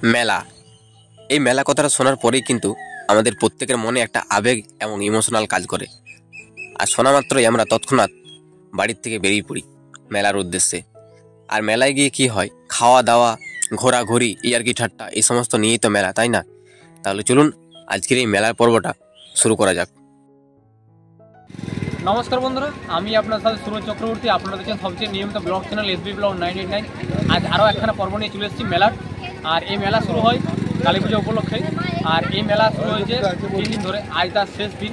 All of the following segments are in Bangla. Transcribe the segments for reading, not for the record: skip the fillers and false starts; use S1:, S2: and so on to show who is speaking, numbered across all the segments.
S1: মেলা। এই মেলা কথাটা শোনার পরেই কিন্তু আমাদের প্রত্যেকের মনে একটা আবেগ এবং ইমোশনাল কাজ করে। আর শোনা মাত্রই আমরা তৎক্ষণাৎ বাড়ির থেকে বেরিয়ে পড়ি মেলার উদ্দেশ্যে। আর মেলায় গিয়ে কি হয়, খাওয়া দাওয়া, ঘোরাঘুরি, ইয়ার্কি ঠাট্টা এই সমস্ত নিয়েই তো মেলা, তাই না? তাহলে চলুন আজকের এই মেলার পর্বটা শুরু করা যাক।
S2: নমস্কার বন্ধুরা, আমি আপনার সাথে সুরজ চক্রবর্তী। আপনারা দেখছেন সবচেয়ে নিয়মিত ব্লগ চ্যানেল এসবি ব্লগ 989। আজ আরও একখানা পর্ব নিয়ে চলে এসেছি মেলার। আর এই মেলা শুরু হয় কালী পুজো উপলক্ষে। আর এই মেলা শুরু হয়েছে 3 দিন ধরে, আজ তার শেষ দিন।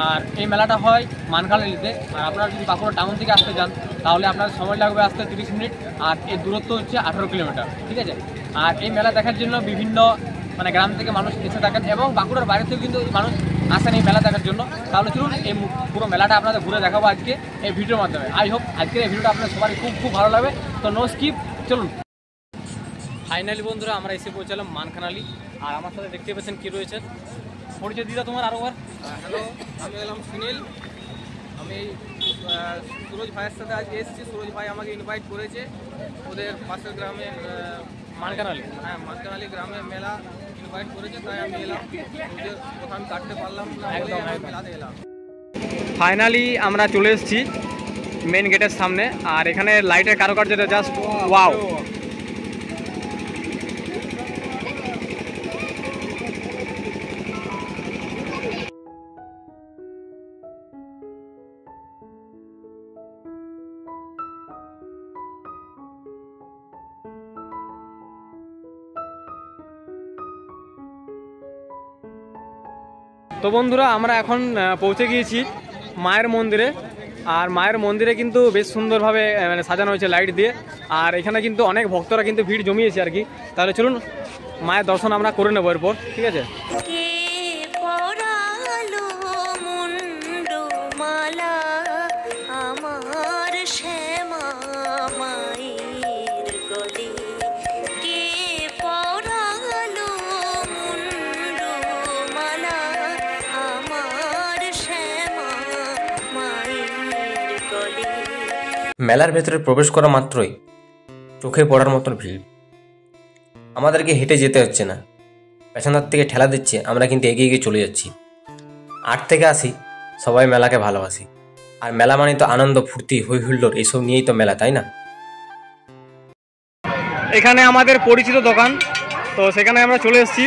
S2: আর এই মেলাটা হয় মানখালিতে। আর আপনারা যদি বাঁকুড়া টাউন থেকে আসতে যান তাহলে আপনার সময় লাগবে আসতে 30 মিনিট। আর এর দূরত্ব হচ্ছে 18 কিলোমিটার, ঠিক আছে? আর এই মেলা দেখার জন্য বিভিন্ন গ্রাম থেকে মানুষ এসে থাকেন এবং বাঁকুড়ার বাইরে থেকে কিন্তু মানুষ আসেন এই মেলা দেখার জন্য। তাহলে চলুন এই পুরো মেলাটা আপনাদের ঘুরে দেখাবো আজকে এই ভিডিওর মাধ্যমে। আই হোপ আজকের এই ভিডিওটা আপনাদের সবারই খুব ভালো লাগবে। তো নো স্কিপ, চলুন। ফাইনালি বন্ধুরা আমরা এসে পৌঁছালাম মানখানালি। আর আমার সাথে দেখতে পাচ্ছেন কি রয়েছে। পরিচয় দিদা তোমার আরো বার।
S3: হ্যালো, আমি এলাম সুনীল। আমি সুরজ ভাইয়ের সাথে আজ এসেছি। সুরজ ভাই আমাকে ইনভাইট করেছে ওদের পাশের গ্রামে
S2: মানখানালি,
S3: হ্যাঁ মানখানালি গ্রামে মেলা ইনভাইট করেছে, তাই আমি এলাম। ওদের কথা আমি কাটতে পারলাম না, মেলাতে এলাম।
S2: ফাইনালি আমরা চলে এসেছি মেন গেটের সামনে। আর এখানে লাইটের কারুকার্যটা জাস্ট ওয়াও। তো বন্ধুরা আমরা এখন পৌঁছে গিয়েছি মায়ের মন্দিরে। আর মায়ের মন্দিরে কিন্তু বেশ সুন্দরভাবে সাজানো হয়েছে লাইট দিয়ে। আর এখানে কিন্তু অনেক ভক্তরা কিন্তু ভিড় জমিয়েছে আর কি। তাহলে চলুন মায়ের দর্শন আমরা করে নেবো এরপর, ঠিক আছে?
S1: মেলার ভেতরে প্রবেশ করা মাত্রই চোখে পড়ার মতন ভিড়। আমাদেরকে হেঁটে যেতে হচ্ছে না, পেছনের থেকে ঠেলা দিচ্ছে, আমরা কিন্তু এগিয়ে এগিয়ে চলে যাচ্ছি। 8 থেকে 80 সবাই মেলাকে ভালোবাসি। আর মেলা মানে তো আনন্দ, ফুর্তি, হই হুল্লোড়, এইসব নিয়েই তো মেলা, তাই না?
S2: এখানে আমাদের পরিচিত দোকান, তো সেখানে আমরা চলে এসেছি।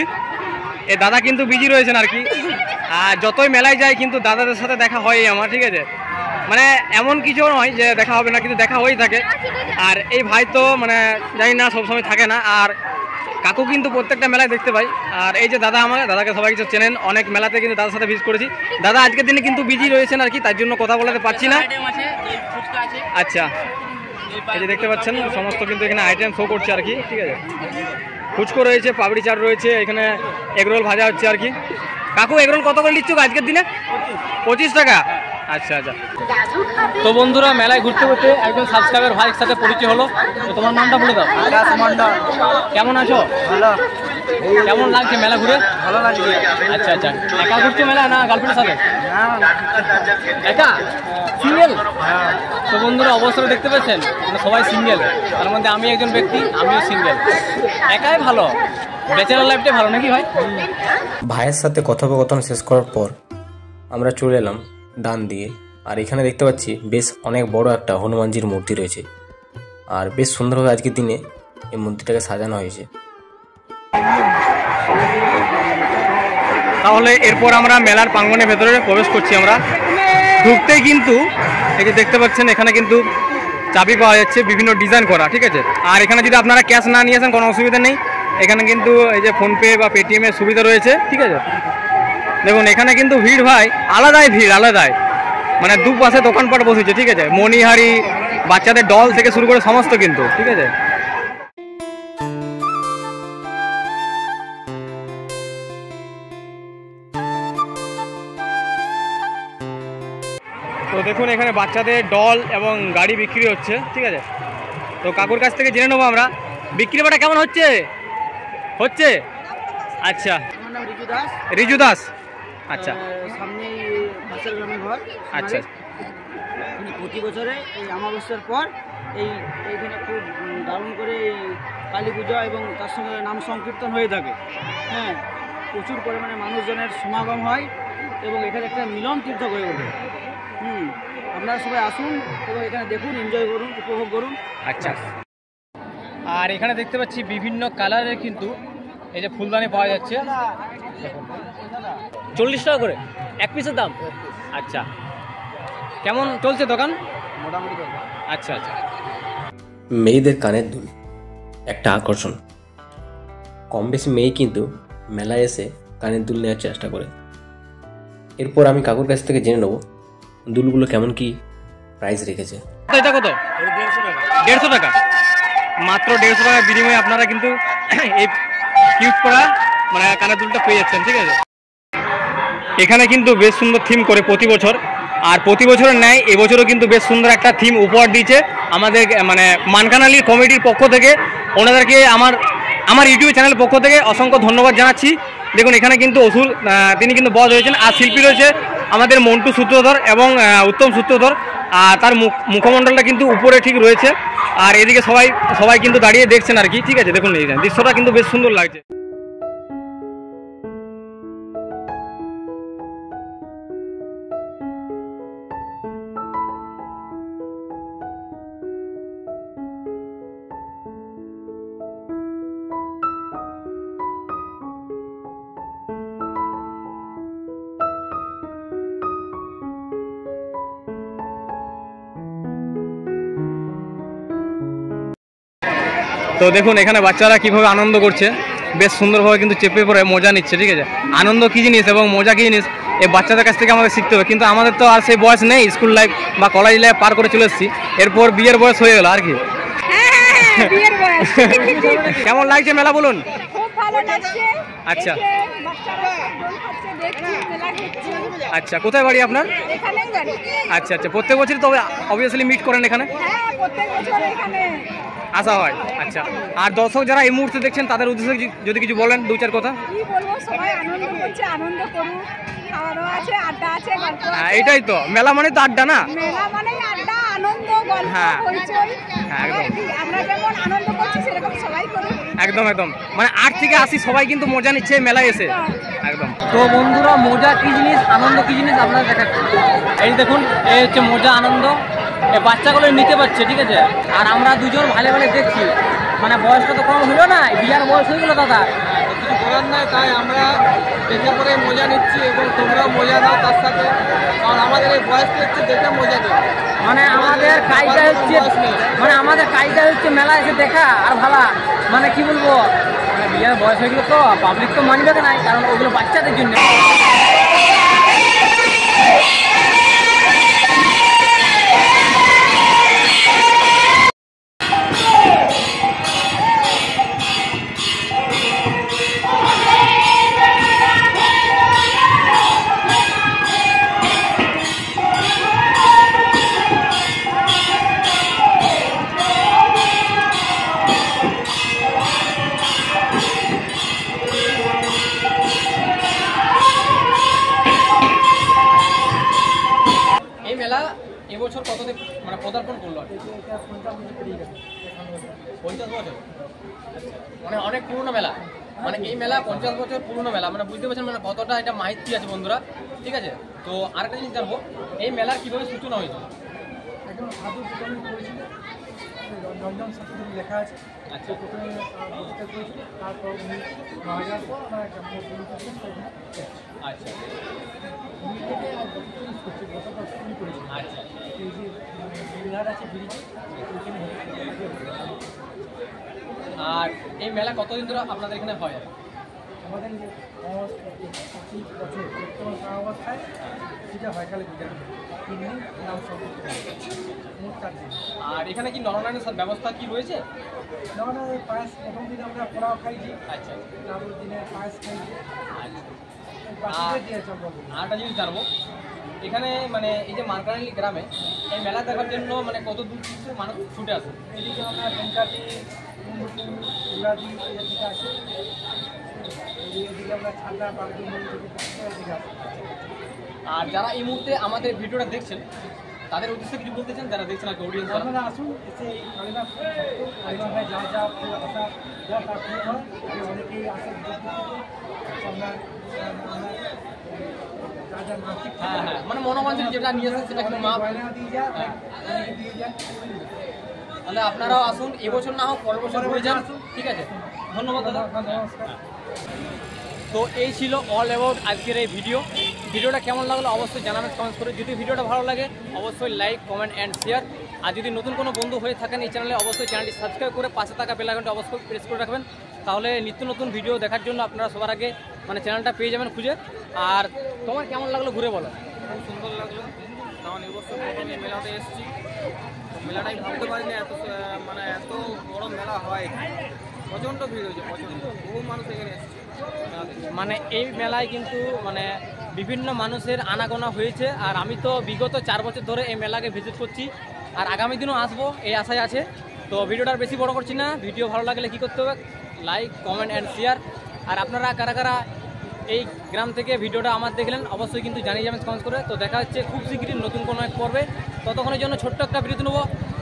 S2: এ দাদা কিন্তু বিজি রয়েছেন আর কি। আর যতই মেলায় যায় কিন্তু দাদাদের সাথে দেখা হয় আমার, ঠিক আছে? মানে এমন কিছু নয় যে দেখা হবে না, কিন্তু দেখা হয়েই থাকে। আর এই ভাই তো জানি না সবসময় থাকে না। আর কাকু কিন্তু প্রত্যেকটা মেলায় দেখতে পাই। আর এই যে দাদা, আমার দাদাকে সবাই কিছু চেনেন, অনেক মেলাতে কিন্তু দাদার সাথে ভিজিট করেছি। দাদা আজকের দিনে কিন্তু বিজি রয়েছেন আর কি, তার জন্য কথা বলাতে পারছি না। আচ্ছা, এই যে দেখতে পাচ্ছেন সমস্ত কিন্তু এখানে আইটেম শো করছে আর কি, ঠিক আছে? ফুচকো রয়েছে, পাপড়ি চাট রয়েছে, এখানে এগরোল ভাজা হচ্ছে আর কি। কাকু এগরোল কত করে নিচ্ছ আজকের দিনে? 25 টাকা। আচ্ছা আচ্ছা। তো বন্ধুরা মেলায় ঘুরতে ঘুরতে একজন সাবস্ক্রাইবার ভাইয়ের সাথে পরিচয় হলো। তো তোমার নামটা বলে দাও। কেমন আছো?
S3: ভালো।
S2: কেমন লাগছে মেলা ঘুরে?
S3: ভালো লাগছে।
S2: আচ্ছা আচ্ছা। একা ঘুরছো মেলা না গার্লফ্রেন্ডের সাথে? একা? সিঙ্গেল? তো বন্ধুরা অবশ্যই দেখতে পাচ্ছেন সবাই সিঙ্গেল। তার মধ্যে আমি একজন ব্যক্তি, আমিও সিঙ্গেল। একাই ভালো, ব্যাচেলার লাইফটাই ভালো, নাকি ভাই?
S1: ভাইয়ের সাথে কথোপকথন শেষ করার পর আমরা চলে এলাম ডান দিয়ে। আর এখানে দেখতে পাচ্ছি বেশ অনেক বড় একটা হনুমানজির মূর্তি রয়েছে। আর বেশ সুন্দরভাবে আজকের দিনে এই মূর্তিটাকে সাজানো হয়েছে।
S2: তাহলে এরপর আমরা মেলার প্রাঙ্গণের ভেতরে প্রবেশ করছি। আমরা ঢুকতেই কিন্তু এই যে দেখতে পাচ্ছেন এখানে কিন্তু চাবি পাওয়া যাচ্ছে বিভিন্ন ডিজাইন করা, ঠিক আছে? আর এখানে যদি আপনারা ক্যাশ না নিয়ে আসেন কোনো অসুবিধা নেই। এখানে কিন্তু এই যে ফোনপে বা পেটিএমের সুবিধা রয়েছে, ঠিক আছে? দেখুন এখানে কিন্তু ভিড় ভাই আলাদাই ভিড়, আলাদাই। দুপাশে দোকানপাট বসেছে, ঠিক আছে? মণিহারি, বাচ্চাদের ডল থেকে শুরু করে সমস্ত কিন্তু, ঠিক আছে? তো দেখুন এখানে বাচ্চাদের ডল এবং গাড়ি বিক্রি হচ্ছে, ঠিক আছে? তো কাকুর কাছ থেকে জেনে নেবো আমরা বিক্রি বাটা কেমন হচ্ছে। আচ্ছা,
S3: আমার নাম রিজু দাস।
S2: রিজু দাস, আচ্ছা।
S3: সামনেই পাশের গ্রামে ঘর।
S2: আচ্ছা,
S3: প্রতি বছরে এই অমাবস্যার পর এইখানে খুব দারুণ করে
S4: কালী পূজা এবং তার সঙ্গে নাম সংকীর্তন হয়ে থাকে। হ্যাঁ, প্রচুর পরিমাণে মানুষজনের সমাগম হয় এবং এখানে একটা মিলন তীর্থ হয়ে ওঠে। আপনারা সবাই আসুন এবং এখানে দেখুন, এনজয় করুন, উপভোগ করুন।
S2: আচ্ছা, আর এখানে দেখতে পাচ্ছি বিভিন্ন কালারের কিন্তু এই যে ফুলদানি পাওয়া যাচ্ছে। 40 টাকা করে এক পিসের দাম। আচ্ছা, কেমন চলছে দোকান?
S4: মোটামুটি
S2: আচ্ছা আচ্ছা।
S1: মেয়েদের কানের দুল একটা আকর্ষণ। কম বেশি মেয়ে কিন্তু মেলায় এসে কানের দুল নেওয়ার চেষ্টা করে। এরপর আমি কাকুর কাছ থেকে জেনে নেব দুলগুলো কেমন কি প্রাইস রেখেছে।
S2: এটা কত? 150 টাকা। মাত্র 150 টাকার বিনিময়ে আপনারা কিন্তু এই কিউট করা মানে কানের দুলটা পেয়ে যাচ্ছেন। ঠিক আছে, এখানে কিন্তু বেশ সুন্দর থিম করে প্রতি বছর, আর প্রতি বছরের ন্যায় এবছরও কিন্তু বেশ সুন্দর একটা থিম উপহার দিয়েছে আমাদের মানে মানকানালি কমিটির পক্ষ থেকে। ওনাদেরকে আমার ইউটিউব চ্যানেলের পক্ষ থেকে অসংখ্য ধন্যবাদ জানাচ্ছি। দেখুন এখানে কিন্তু অসুর তিনি কিন্তু বস হয়েছেন, আর শিল্পী রয়েছে আমাদের মন্টু সূত্রধর এবং উত্তম সূত্রধর। আর তার মুখমণ্ডলটা কিন্তু উপরে ঠিক রয়েছে, আর এদিকে সবাই কিন্তু দাঁড়িয়ে দেখছেন আর কি। ঠিক আছে, দেখুন এই দৃশ্যটা কিন্তু বেশ সুন্দর লাগছে। তো দেখুন এখানে বাচ্চারা কিভাবে আনন্দ করছে, বেশ সুন্দরভাবে কিন্তু চেপে পড়ে মজা নিচ্ছে। ঠিক আছে, আনন্দ কী জিনিস এবং মজা কী জিনিস এই বাচ্চাদের কাছ থেকে আমাদের শিখতে হবে। কিন্তু আমাদের তো আর সেই বয়স নেই, স্কুল লাইফ বা কলেজ লাইফ পার করে চলে এসেছি, এরপর বিয়ের বয়স হয়ে গেল আর কি। কেমন লাগছে মেলা বলুন? আচ্ছা আচ্ছা, কোথায় বাড়ি আপনার? আচ্ছা আচ্ছা, প্রত্যেক বছরই তবে অবভিয়াসলি মিট করেন এখানে? আসা হয়। আচ্ছা, আর দর্শক যারা এই মুহূর্তে দেখছেন তাদের উদ্দেশ্যে যদি কিছু বলেন, 2-4 কথা। এটাই তো মেলা মানে তো আড্ডা না? হ্যাঁ একদম একদম, মানে 8 থেকে 80 সবাই কিন্তু মজা নিচ্ছে মেলায় এসে একদম। তো বন্ধুরা, মজা কি জিনিস, আনন্দ কি জিনিস আপনারা দেখাচ্ছেন। এই দেখুন, এই হচ্ছে মজা, আনন্দ। এই বাচ্চাগুলো নিতে পারছে। ঠিক আছে, আর আমরা দুজন ভালো ভালো দেখছি, মানে বয়সটা তো কম হলো না, বিয়ার বয়স হয়ে গেলো দাদা।
S3: কিছু করার নাই, তাই আমরা দেখে পরে মজা নিচ্ছি এবং তোমরাও মজা দাও তার সাথে, কারণ আমাদের এই বয়সটা হচ্ছে দেখে মজা দেয়।
S2: মানে আমাদের কাজটা হচ্ছে মেলা এসে দেখা আর ভালা, মানে কি বলবো, মানে বিয়ার বয়স হয়ে গেলো তো পাবলিক তো মানবে না, কারণ ওগুলো বাচ্চাদের জন্য। এবছর কততে মানে পদার্পণ করলো? 50 বছর, মানে অনেক পুরনো মেলা। মানে এই মেলা 50 বছর পুরনো মেলা, মানে বুঝতে পারছেন মানে কতটা এটা মাহিতি আছে বন্ধুরা। ঠিক আছে, তো আরেকটা জিনিস জানবো, এই মেলার কিভাবে সূচনা হয়েছিল?
S4: একদম সাধু রঞ্জন শাস্ত্রী লেখা আছে।
S2: আচ্ছা,
S4: প্রথমে বসতে করেছিল, তারপর উনি মারা যাওয়ার পর আমরা একটা
S2: আচ্ছা আচ্ছা,
S4: এই যে বিহার আছে ব্রিজ,
S2: আর এই মেলা কতদিন ধরে আপনাদের এখানে হয়?
S4: আমাদের যে 25 বছর বর্তমান অবস্থায় সেটা হয় কালী পূজা 3 দিন নাম সংকীর্তন, মোট 4 দিন।
S2: আর এখানে কি নরনারায়ণের ব্যবস্থা কি রয়েছে?
S4: নরনারায়ণের পায়েস প্রথম দিন আমরা পোড়াও খাইছি।
S2: আচ্ছা,
S4: তারপর দিনে পায়েস খাইছি।
S2: আরেকটা জিনিস জানবো, এখানে মানে এই যে মানকানালি গ্রামে এই মেলা দেখার জন্য মানে কত দূর থেকে মানুষ ছুটে আসে?
S4: এদিকে আমরা বেঙ্কাটি, উলাদি এদিকে আসে, এদিকে আমরা ছান্দা পার্টি এদিকে আসে।
S2: আর যারা এই মুহূর্তে আমাদের ভিডিওটা দেখছেন তাদের উদ্দেশ্যে কিছু বলতে চান যারা দেখছেন আর কি অডিয়েন্স?
S5: আপনারা আসুন, এসে এই কালীবাগায় যা যা আসা যা তার ফুল হয় অনেকেই আসেন আপনার যা যা মাসিক
S2: হ্যাঁ হ্যাঁ, মানে মনোমানসিক যেটা নিয়ে আসেন সেটা কিন্তু মা
S5: গয়না দিয়ে যায় দিয়ে যায়।
S2: তাহলে আপনারাও আসুন, এবছর না হোক পরের বছর হয়ে যান, ঠিক আছে? ধন্যবাদ দাদা।
S5: নমস্কার।
S2: তো এই ছিল অল অ্যাবাউট আজকের এই ভিডিওটা কেমন লাগলো অবশ্যই জানাবেন কমেন্টস করে। যদি ভিডিওটা ভালো লাগে অবশ্যই লাইক, কমেন্ট অ্যান্ড শেয়ার। আর যদি নতুন কোনো বন্ধু হয়ে থাকেন এই চ্যানেলে, অবশ্যই চ্যানেলটি সাবস্ক্রাইব করে পাশে থাকা বেল আইকনটা অবশ্যই প্রেস করে রাখবেন। তাহলে নিত্য নতুন ভিডিও দেখার জন্য আপনারা সবার আগে মানে চ্যানেলটা পেয়ে যাবেন খুঁজে। আর তোমার কেমন লাগলো ঘুরে বলো?
S3: খুব সুন্দর লাগলো, কারণ এবছর প্রথমে মেলাতে এসেছি, তো মেলাটাই ভাবতে পারিনি এত মানে এত বড় মেলা হয়। প্রচণ্ড ভিড় হয়েছে, প্রচণ্ড, বহু মানুষ এখানে এসেছে মেলাতে।
S2: মানে এই মেলায় কিন্তু মানে বিভিন্ন মানুষের আনাগোনা হয়েছে। আর আমি তো বিগত 4 বছর ধরে এই মেলাকে ভিজিট করছি, আর আগামী দিনও আসবো এই আশায় আছে। তো ভিডিওটা আর বেশি বড় করছি না, ভিডিও ভালো লাগলে কী করতে হবে? Like, comment and share. আর আপনারা কারা কারা এই গ্রাম থেকে ভিডিওটা আমার দেখলেন অবশ্যই কিন্তু জানিয়ে যাবেন কমেন্ট করে। তো দেখা হচ্ছে খুব শীঘ্রই নতুন কোনো এক পর্বে, ততক্ষণের জন্য ছোট্ট একটা বিরতি নেবো।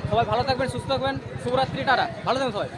S2: সবাই ভালো থাকবেন, সুস্থ থাকবেন, শুভরাত্রি, টাটা, ভালো থাকবেন সবাই।